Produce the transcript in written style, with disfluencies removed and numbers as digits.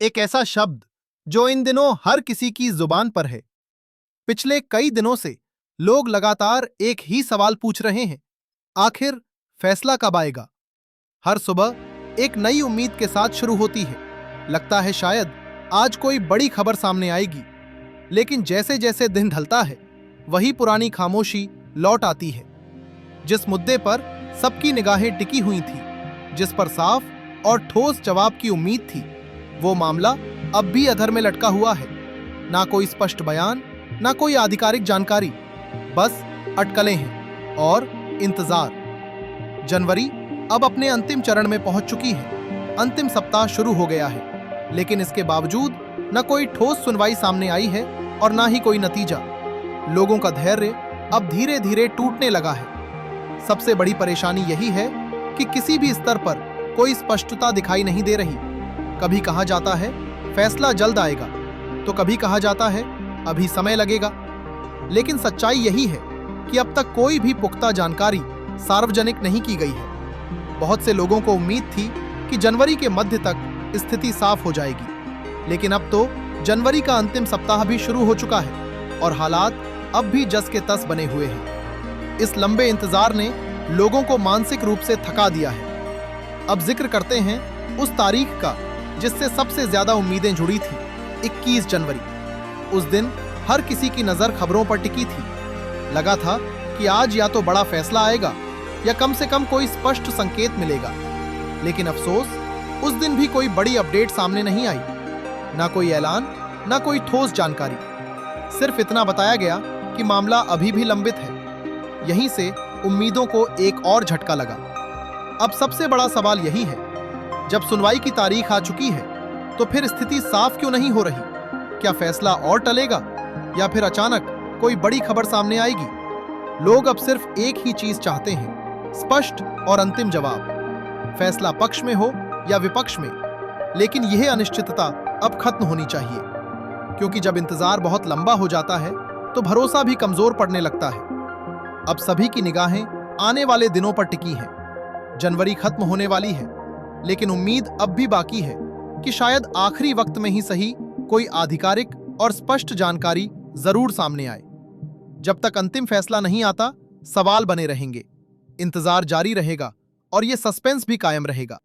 एक ऐसा शब्द जो इन दिनों हर किसी की जुबान पर है। पिछले कई दिनों से लोग लगातार एक ही सवाल पूछ रहे हैं, आखिर फैसला कब आएगा। हर सुबह एक नई उम्मीद के साथ शुरू होती है। लगता है शायद आज कोई बड़ी खबर सामने आएगी, लेकिन जैसे जैसे दिन ढलता है वही पुरानी खामोशी लौट आती है। जिस मुद्दे पर सबकी निगाहें टिकी हुई थी, जिस पर साफ और ठोस जवाब की उम्मीद थी, वो मामला अब भी अधर में लटका हुआ है। ना कोई स्पष्ट बयान, ना कोई आधिकारिक जानकारी, बस अटकलें हैं और इंतजार। जनवरी अब अपने अंतिम चरण में पहुंच चुकी है। अंतिम सप्ताह शुरू हो गया है, लेकिन इसके बावजूद न कोई ठोस सुनवाई सामने आई है और ना ही कोई नतीजा। लोगों का धैर्य अब धीरे धीरे टूटने लगा है। सबसे बड़ी परेशानी यही है कि किसी भी स्तर पर कोई स्पष्टता दिखाई नहीं दे रही। कभी कहा जाता है फैसला जल्द आएगा, तो कभी कहा जाता है अभी समय लगेगा। लेकिन सच्चाई यही है कि अब तक कोई भी पुख्ता जानकारी सार्वजनिक नहीं की गई है। बहुत से लोगों को उम्मीद थी कि जनवरी के मध्य तक स्थिति साफ हो जाएगी, लेकिन अब तो जनवरी का अंतिम सप्ताह भी शुरू हो चुका है और हालात अब भी जस के तस बने हुए हैं। इस लंबे इंतजार ने लोगों को मानसिक रूप से थका दिया है। अब जिक्र करते हैं उस तारीख का जिससे सबसे ज्यादा उम्मीदें जुड़ी थी, 21 जनवरी। उस दिन हर किसी की नजर खबरों पर टिकी थी। लगा था कि आज या तो बड़ा फैसला आएगा या कम से कम कोई स्पष्ट संकेत मिलेगा। लेकिन अफसोस, उस दिन भी कोई बड़ी अपडेट सामने नहीं आई। ना कोई ऐलान, ना कोई ठोस जानकारी। सिर्फ इतना बताया गया कि मामला अभी भी लंबित है। यहीं से उम्मीदों को एक और झटका लगा। अब सबसे बड़ा सवाल यही है, जब सुनवाई की तारीख आ चुकी है तो फिर स्थिति साफ क्यों नहीं हो रही? क्या फैसला और टलेगा या फिर अचानक कोई बड़ी खबर सामने आएगी? लोग अब सिर्फ एक ही चीज चाहते हैं, स्पष्ट और अंतिम जवाब। फैसला पक्ष में हो या विपक्ष में, लेकिन यह अनिश्चितता अब खत्म होनी चाहिए, क्योंकि जब इंतजार बहुत लंबा हो जाता है तो भरोसा भी कमजोर पड़ने लगता है। अब सभी की निगाहें आने वाले दिनों पर टिकी हैं। जनवरी खत्म होने वाली है, लेकिन उम्मीद अब भी बाकी है कि शायद आखिरी वक्त में ही सही कोई आधिकारिक और स्पष्ट जानकारी जरूर सामने आए। जब तक अंतिम फैसला नहीं आता, सवाल बने रहेंगे, इंतजार जारी रहेगा और यह सस्पेंस भी कायम रहेगा।